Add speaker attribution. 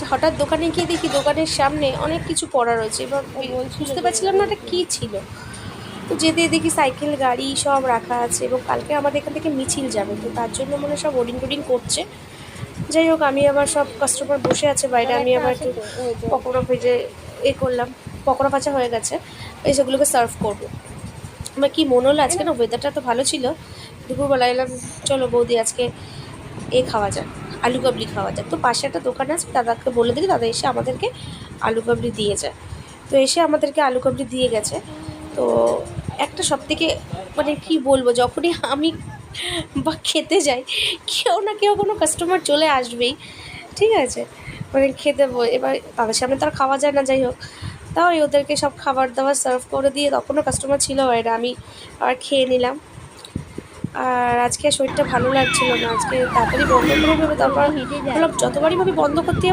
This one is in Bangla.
Speaker 1: আচ্ছা, হঠাৎ দোকানে গিয়ে দেখি দোকানের সামনে অনেক কিছু পড়া রয়েছে, এবার বুঝতে পারছিলাম না এটা কী ছিল। তো যেতে দেখি সাইকেল গাড়ি সব রাখা আছে, এবং কালকে আমাদের এখান থেকে মিছিল যাবে, তো তার জন্য মনে হয় সব হোর্ডিং টোডিং করছে। যাই হোক, আমি আবার সব কাস্টমার বসে আছে বাইরে, আমি আবার একটু পকোড়া ভেজে করলাম, পকোড়া ভাজা হয়ে গেছে, এই সেগুলোকে সার্ভ করবো। আমার কি মনে হলো আজকে না ওয়েদারটা তো ভালো ছিল, দুপুরবেলা এলাম চলো বৌদি আজকে খাওয়া যাক, আলু কাবলি খাওয়া যাক। তো পাশে একটা দোকান আছে, দাদাকে বলে দিই, দাদা এসে আমাদেরকে আলু কাবলি দিয়ে যায়। তো এসে আমাদেরকে আলু কাবলি দিয়ে গেছে। তো একটা সবথেকে মানে কি বলবো, যখনই আমি বা খেতে যাই, কেউ না কেউ কোনো কাস্টমার চলে আসবেই, ঠিক আছে, মানে খেতে এবার তাদের সামনে তো আর খাওয়া যায় না। যাই হোক, তাও ওদেরকে সব খাবার দাবার সার্ভ করে দিয়ে, তখনও কাস্টমার ছিল বাইরে, আমি আর খেয়ে নিলাম। আর আজকে শরীরটা ভালো লাগছিল না, আজকে তাড়াতাড়ি বন্ধ করে দেবো, তারপর ভাবলাম যতবারই ভাবি বন্ধ করতে যাবো